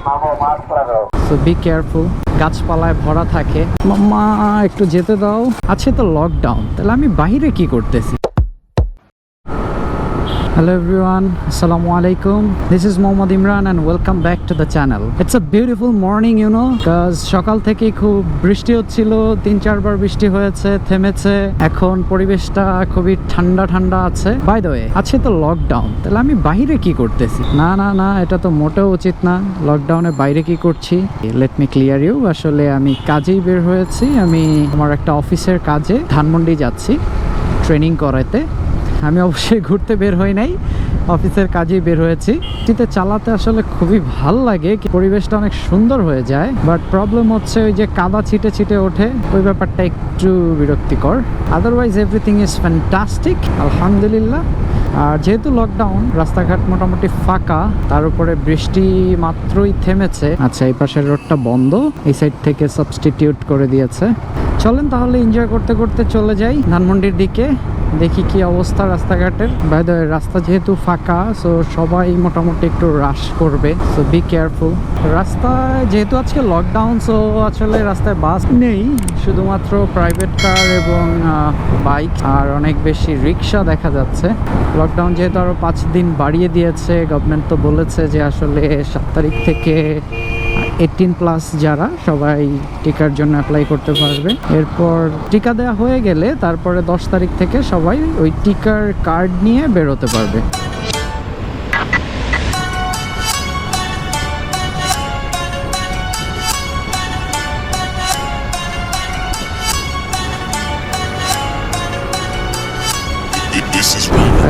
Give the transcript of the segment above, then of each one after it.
So be careful, গাছপালায় ভরা থাকে। মাম্মা একটু যেতে দাও। আছে তো লকডাউন, তাহলে আমি বাইরে কি করতেছি? Hello everyone, Assalamu alaikum. This is Mohammad Imran and welcome back to the channel. It's a beautiful morning, you know, because সকাল থেকে খুব বৃষ্টি হচ্ছিল, 3-4 বার বৃষ্টি হয়েছে, থেমেছে। এখন পরিবেশটা খুবই ঠান্ডা ঠান্ডা আছে। বাই দ্য ওয়ে, আছে তো লকডাউন, তাহলে আমি বাইরে কি করতেছি? না না না, এটা তো মোটেও উচিত না। লকডাউনে বাইরে কি করছি? Let me clear you. আসলে আমি কাজেই বের হয়েছি। আমি আমার একটা অফিসের কাজে ধানমন্ডি যাচ্ছি ট্রেনিং করাতে। আমি অবশ্যই ঘুরতে বের হই নাই, অফিসের কাজেই বের হয়েছি। শীতে চালাতে আসলে খুবই ভাল লাগে, পরিবেশটা অনেক সুন্দর হয়ে যায়। বাট প্রবলেম হচ্ছে ওই যে কাদা ছিটে ছিটে ওঠে, ওই ব্যাপারটা একটু বিরক্তিকর। আদারওয়াইজ এভরিথিং ইজ ফ্যান্টাস্টিক, আলহামদুলিল্লাহ। আর যেহেতু লকডাউন, রাস্তাঘাট মোটামুটি ফাঁকা, তার উপরে বৃষ্টি মাত্রই থেমেছে। আচ্ছা, এই পাশের রোডটা বন্ধ, এই সাইড থেকে সাবস্টিটিউট করে দিয়েছে। চলেন তাহলে এনজয় করতে করতে চলে যাই ধানমন্ডির দিকে, দেখি কি অবস্থা রাস্তাঘাটের। বাই দ্য ওয়ে, রাস্তা যেহেতু ফাঁকা, সো সবাই মোটামুটি একটু রাশ করবে, সো বি কেয়ারফুল। রাস্তায় যেহেতু আজকে লকডাউন, সো আসলে রাস্তায় বাস নেই, শুধুমাত্র প্রাইভেট কার এবং বাইক আর অনেক বেশি রিক্সা দেখা যাচ্ছে। লকডাউন যেহেতু আরও 5 দিন বাড়িয়ে দিয়েছে গভর্নমেন্ট, তো বলেছে যে আসলে 7 তারিখ থেকে 18+ যারা সবাই টিকার জন্য অ্যাপ্লাই করতে পারবে। এরপর টিকা দেওয়া হয়ে গেলে তারপরে 10 তারিখ থেকে সবাই ওই টিকার কার্ড নিয়ে বেরোতে পারবে।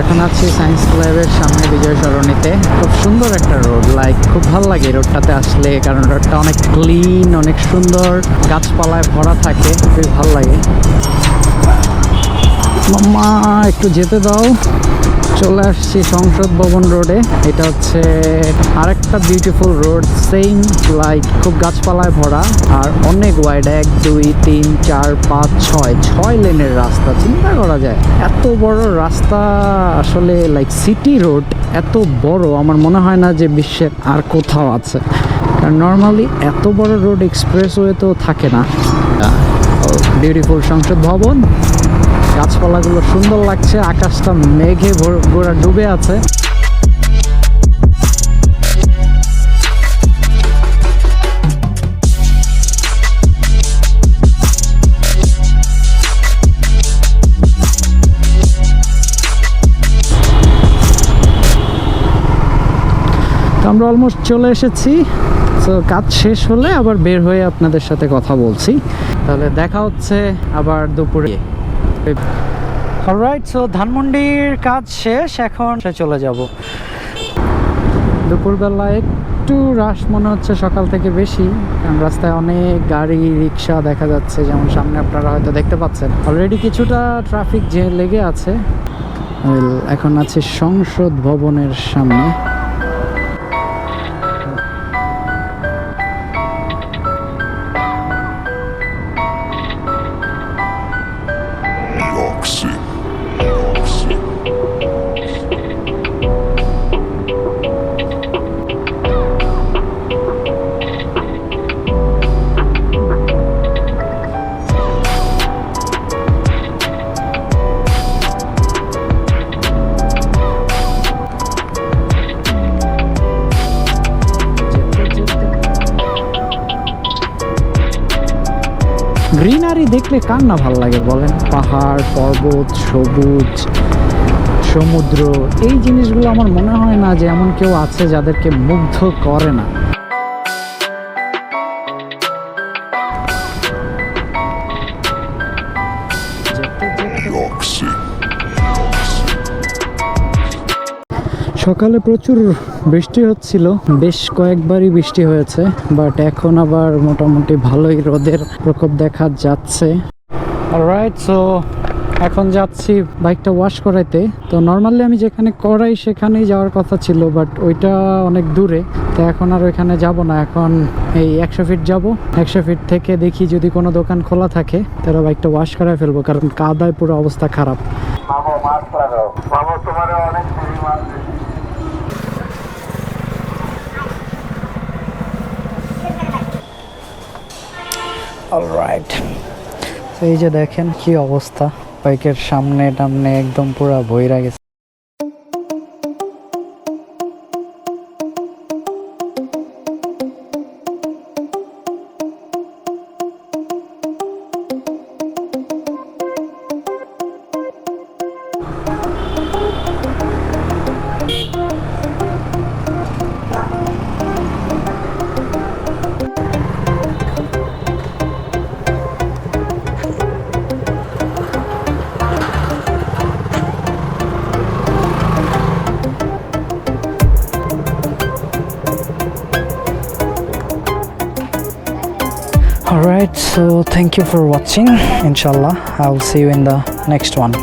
এখন আছি সায়েন্স ল্যাবের সামনে বিজয় সরণিতে। খুব সুন্দর একটা রোড, লাইক খুব ভালো লাগে এই রোডটাতে আসলে, কারণ রোডটা অনেক ক্লিন, অনেক সুন্দর, গাছপালায় ভরা থাকে, খুবই ভালো লাগে। মাম্মা একটু যেতে দাও। চলে আসছি সংসদ ভবন রোডে। এটা হচ্ছে আরেকটা বিউটিফুল রোড, সেম লাইক খুব গাছপালায় ভরা আর অনেক ওয়াইড। 1, 2, 3, 4, 5, 6 লেনের রাস্তা। চিন্তা করা যায় এত বড় রাস্তা, আসলে লাইক সিটি রোড এত বড় আমার মনে হয় না যে বিশ্বের আর কোথাও আছে। কারণ নর্মালি এত বড় রোড এক্সপ্রেসওয়ে তো থাকে না। বিউটিফুল সংসদ ভবন, গাছপালাগুলো সুন্দর লাগছে, আকাশটা মেঘে গোড়া ডুবে আছে। তো আমরা অলমোস্ট চলে এসেছি। তো কাজ শেষ হলে আবার বের হয়ে আপনাদের সাথে কথা বলছি। তাহলে দেখা হচ্ছে আবার দুপুরে। অলরাইট, সো ধানমন্ডির কাজ শেষ, এখন চলে যাব। দুপুরবেলা একটু রাশ মনে হচ্ছে সকাল থেকে বেশি, কারণ রাস্তায় অনেক গাড়ি রিক্সা দেখা যাচ্ছে, যেমন সামনে আপনারা হয়তো দেখতে পাচ্ছেন। অলরেডি কিছুটা ট্রাফিক যে লেগে আছে। এখন আছে সংসদ ভবনের সামনে। গ্রিনারি দেখলে কার না ভালো লাগে বলেন? পাহাড়, পর্বত, সবুজ, সমুদ্র, এই জিনিসগুলো আমার মনে হয় না যে এমন কেউ আছে যাদেরকে মুগ্ধ করে না। সকালে প্রচুর বৃষ্টি হচ্ছিল, বেশ কয়েকবারই বৃষ্টি হয়েছে, বাট এখন আবার মোটামুটি ভালোই রোদের প্রকোপ দেখা যাচ্ছে। অলরাইট, সো এখন যাচ্ছি বাইকটা ওয়াশ করাইতে। তো নর্মালি আমি যেখানে করাই সেখানেই যাওয়ার কথা ছিল, বাট ওইটা অনেক দূরে, তো এখন আর ওইখানে যাব না। এখন এই 100 ফিট যাব, 100 ফিট থেকে দেখি যদি কোনো দোকান খোলা থাকে তাহলে বাইকটা ওয়াশ করাই ফেলবো, কারণ কাদায় পুরো অবস্থা খারাপ। অলরাইট, তো এই যে দেখেন কি অবস্থা, বাইকের সামনে টামনে একদম পুরা ভইরা গেছে। Alright, so thank you for watching. Inshallah, I'll see you in the next one.